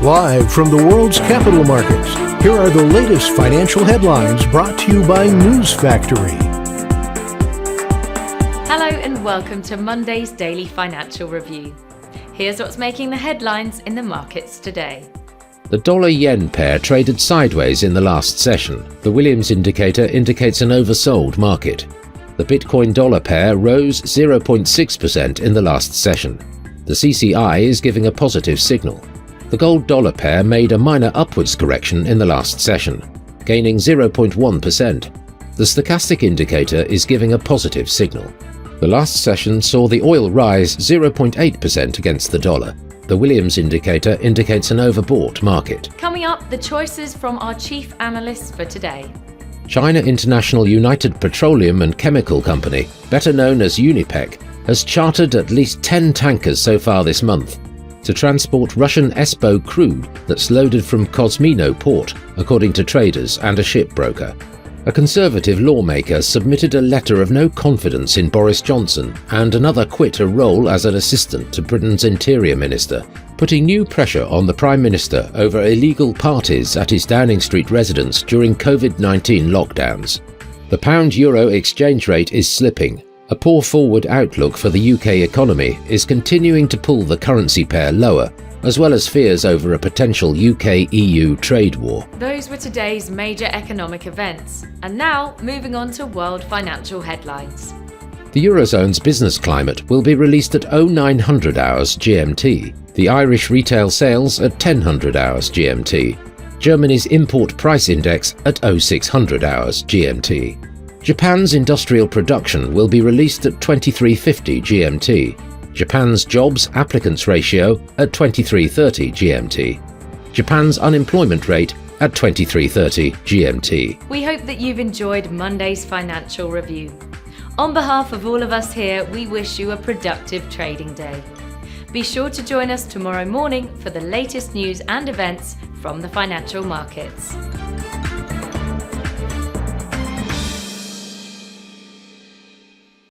Live from the world's capital markets, here are the latest financial headlines brought to you by News Factory. Hello and welcome to Monday's Daily Financial Review. Here's what's making the headlines in the markets today. The dollar-yen pair traded sideways in the last session. The Williams indicator indicates an oversold market. The Bitcoin-dollar pair rose 0.6% in the last session. The CCI is giving a positive signal. The gold-dollar pair made a minor upwards correction in the last session, gaining 0.1%. The stochastic indicator is giving a positive signal. The last session saw the oil rise 0.8% against the dollar. The Williams indicator indicates an overbought market. Coming up, the choices from our chief analysts for today. China International United Petroleum and Chemical Company, better known as UNIPEC, has chartered at least 10 tankers so far this month to transport Russian ESPO crude that's loaded from Kosmino port, according to traders and a shipbroker. A Conservative lawmaker submitted a letter of no confidence in Boris Johnson, and another quit a role as an assistant to Britain's Interior Minister, putting new pressure on the Prime Minister over illegal parties at his Downing Street residence during COVID-19 lockdowns. The pound-euro exchange rate is slipping. A poor forward outlook for the UK economy is continuing to pull the currency pair lower, as well as fears over a potential UK-EU trade war. Those were today's major economic events. And now, moving on to world financial headlines. The Eurozone's business climate will be released at 0900 hours GMT, the Irish retail sales at 1000 hours GMT, Germany's import price index at 0600 hours GMT. Japan's industrial production will be released at 2350 GMT, Japan's jobs applicants ratio at 2330 GMT, Japan's unemployment rate at 2330 GMT. We hope that you've enjoyed Monday's financial review. On behalf of all of us here, we wish you a productive trading day. Be sure to join us tomorrow morning for the latest news and events from the financial markets.